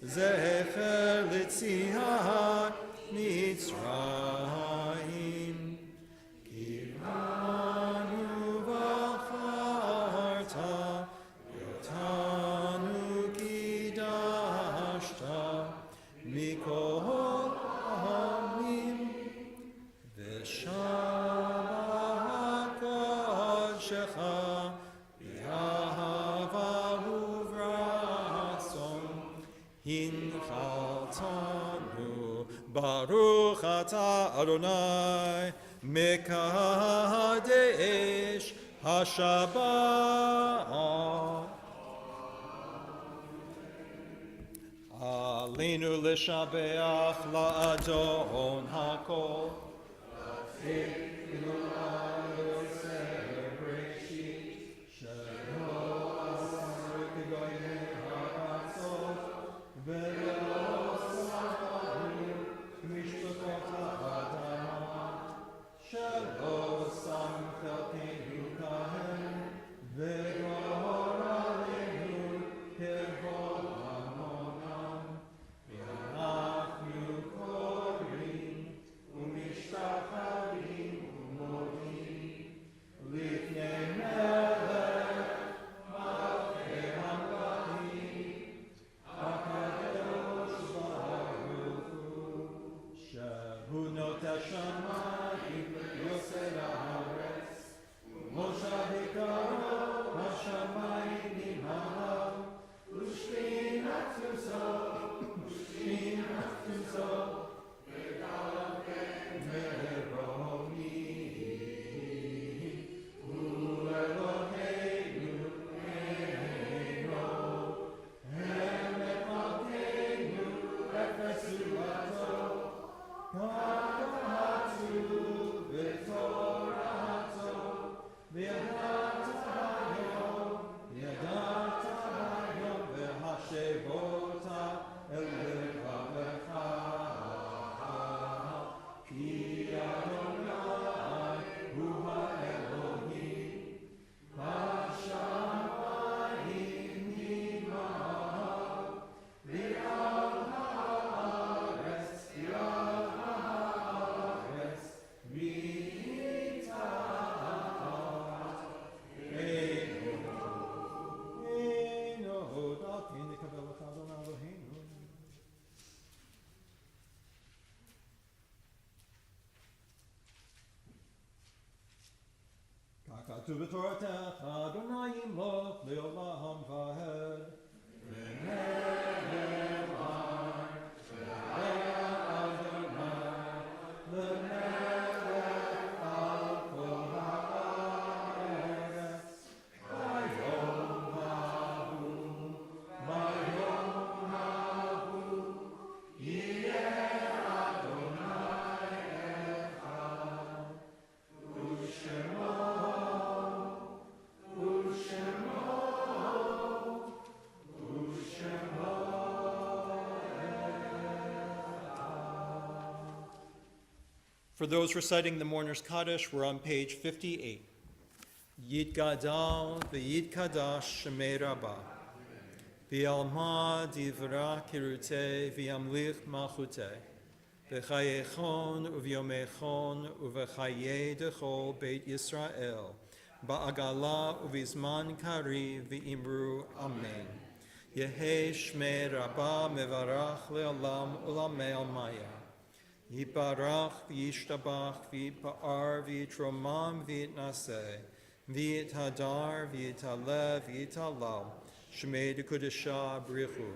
zecher litziat Mitzrayim kiranu v'acharta yotanu kidashta mikol hamim v'shabbat shecha v'ahava uvratzon hinchaltanu Baruch atah Adonai mekadesh hashabbat Aleinu l'shabeach la'adon hakol Katu b'toratecha Adonai yimloch le'olam v'hed. For those reciting the Mourner's Kaddish, we're on page 58. Yitgadal v'yitkadash shemei Rabbah, v'yalma divra kirutei v'yamlich malchutei, v'chayechon uv'yomechon uv'chayei dechol Beit Yisrael, ba'agala uv'izman kari v'imru amen. Yehe shmei Rabbah mevarach le'olam ulamei almaya. Yiparach v'yishtabach v'yipa'ar v'yitromam v'yitnaseh. V'yit hadar, v'yit halev, v'yit halal, shmei dekudesha brichu.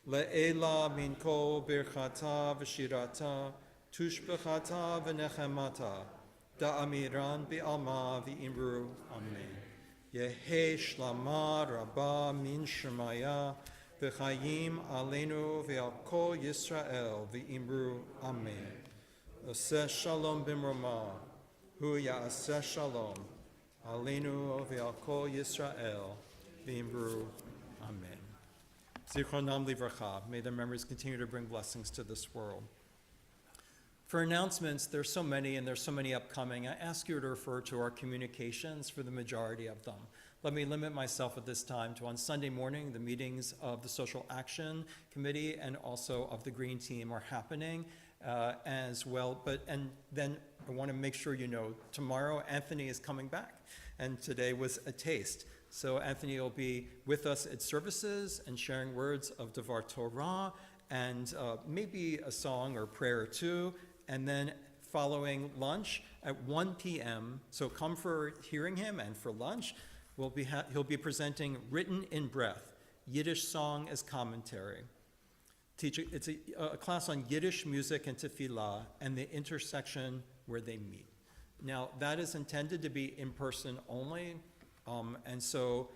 Le'ela min kol birchata v'shirata, tushbechata v'nechemata, da'amiran bi'alma v'imru, amen. Yehe shlama rabba min shemaya, v'chayim aleinu v'al kol Yisrael v'imru, amen. Aseh shalom b'mroma, hu ya'aseh shalom. Aleinu v'al kol Yisrael, v'imru, amen. Zichronam livracha. May their memories continue to bring blessings to this world. For announcements, there's so many and there's so many upcoming. I ask you to refer to our communications for the majority of them. Let me limit myself at this time to on Sunday morning, the meetings of the Social Action Committee and also of the Green Team are happening as well. And then I want to make sure you know, tomorrow Anthony is coming back, and today was a taste. So Anthony will be with us at services and sharing words of Devar Torah and maybe a song or prayer or two, and then following lunch at 1 p.m. So come for hearing him and for lunch. He'll be presenting Written in Breath, Yiddish song as commentary. It's a class on Yiddish music and tefillah and the intersection where they meet. Now, that is intended to be in person only, and so,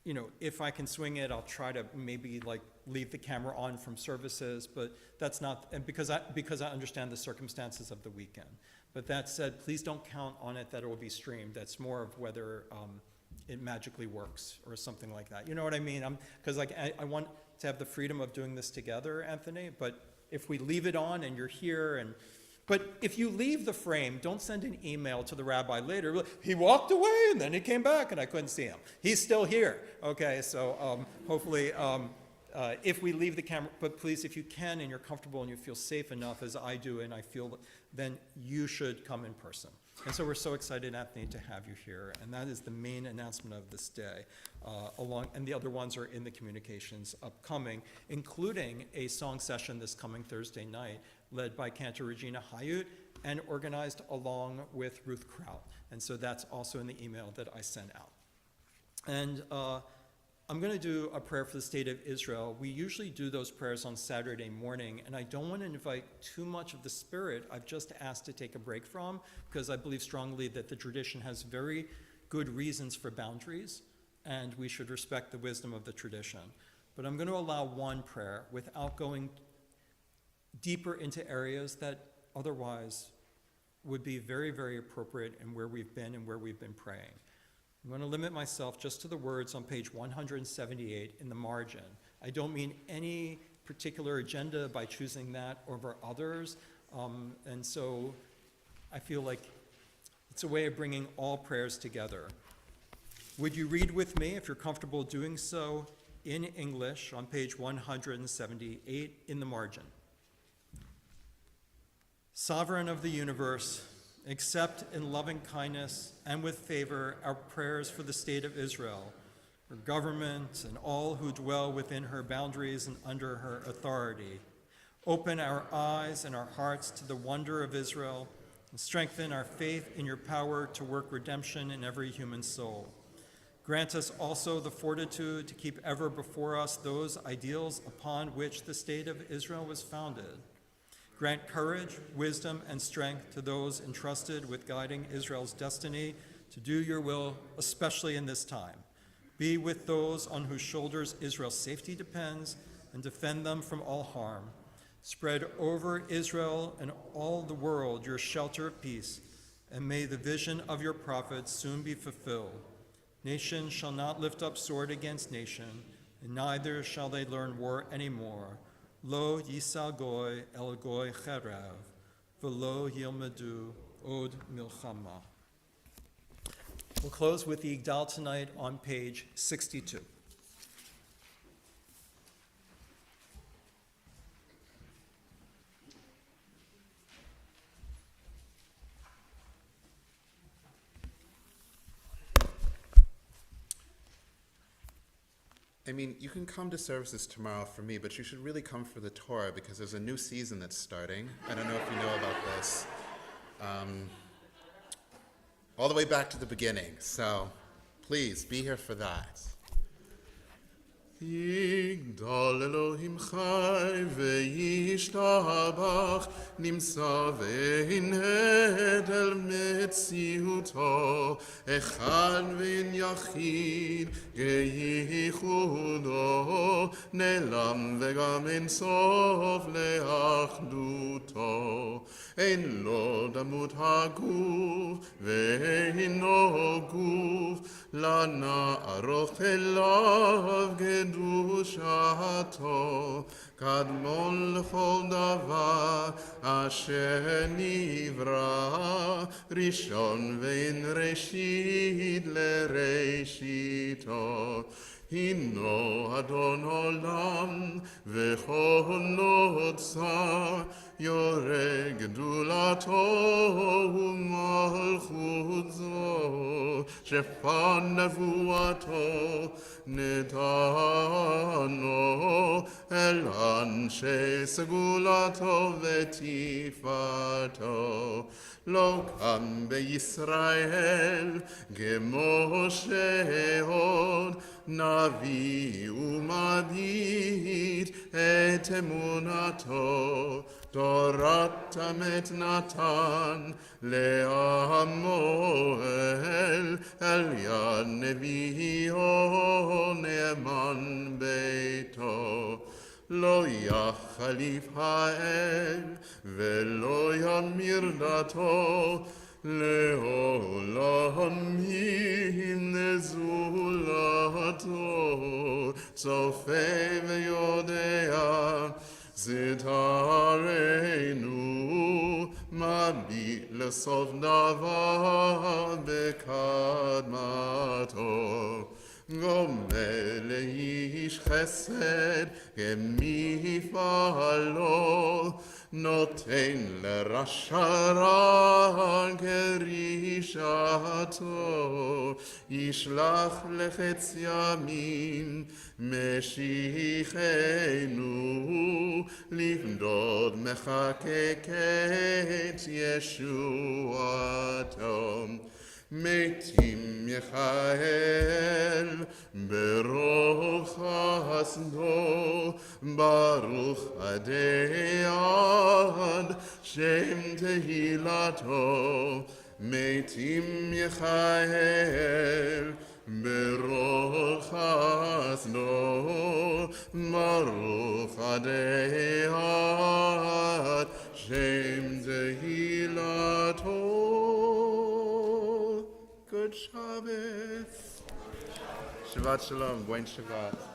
you know, if I can swing it, I'll try to maybe like leave the camera on from services, but that's not, and because I understand the circumstances of the weekend. But that said, please don't count on it that it will be streamed. That's more of whether it magically works or something like that. You know what I mean? Because like I want to have the freedom of doing this together, Anthony, but if we leave it on and you're here but if you leave the frame, don't send an email to the rabbi later. He walked away and then he came back and I couldn't see him. He's still here. Okay, so hopefully if we leave the camera, but please, if you can and you're comfortable and you feel safe enough as I do and I feel, then you should come in person. And so we're so excited, Anthony, to have you here. And that is the main announcement of this day. And the other ones are in the communications upcoming, including a song session this coming Thursday night, led by Cantor Regina Hayut and organized along with Ruth Kraut. And so that's also in the email that I sent out. And I'm going to do a prayer for the state of Israel. We usually do those prayers on Saturday morning, and I don't want to invite too much of the spirit I've just asked to take a break from, because I believe strongly that the tradition has very good reasons for boundaries, and we should respect the wisdom of the tradition. But I'm going to allow one prayer without going deeper into areas that otherwise would be very, very appropriate in where we've been and where we've been praying. I'm going to limit myself just to the words on page 178 in the margin. I don't mean any particular agenda by choosing that over others, and so I feel like it's a way of bringing all prayers together. Would you read with me, if you're comfortable doing so, in English on page 178 in the margin? Sovereign of the universe, accept in loving kindness and with favor our prayers for the state of Israel, her government, and all who dwell within her boundaries and under her authority. Open our eyes and our hearts to the wonder of Israel, and strengthen our faith in your power to work redemption in every human soul. Grant us also the fortitude to keep ever before us those ideals upon which the state of Israel was founded. Grant courage, wisdom, and strength to those entrusted with guiding Israel's destiny to do your will, especially in this time. Be with those on whose shoulders Israel's safety depends, and defend them from all harm. Spread over Israel and all the world your shelter of peace, and may the vision of your prophets soon be fulfilled. Nation shall not lift up sword against nation, and neither shall they learn war anymore. Lo yisal goy el goy cherav, v'lo yilmedu od milchama. We'll close with the Igdal tonight on page 62. I mean, you can come to services tomorrow for me, but you should really come for the Torah because there's a new season that's starting. I don't know if you know about this. All the way back to the beginning. So please be here for that. יגדל אלוהים חי וישתבח נמצא והנהד אל מציאותו אחד ואין יחיד כייחודו נעלם וגם אין סוף לאחדותו אין לו דמות הגוף ואינו גוף לנערוך אליו קדושתו קדמון לכל דבר אשר נברא ראשון ואין ראשית לראשיתו הינו אדון עולם וכל נוצר יורה גדולתו ומלכות זו שפע נבואתו נתנו אל אנשי סגולתו ותפארתו לא קם בישראל כמו שעוד נביא ומביט את אמונתו תורת אמת נתן לעמו אל יד נביאו נאמן ביתו לא יחליף האל ולא ימיר דתו לעולם ימנה זולתו צופה ויודע זתרנו מביט לסוף דבר בקדמתו גומל לאיש חסד כמפעלו נותן לרשע רע כרישתו ישלח לחץ ימים משיחנו לפדות מחקק את ישועתו מתים יחל ברוך חסדו ברוך עדי עד שם תהילתו מתים יחל ברוך חסדו ברוך עדי עד שם תהילתו. Good Shabbat. Shabbat Shalom. Buen Shabbat.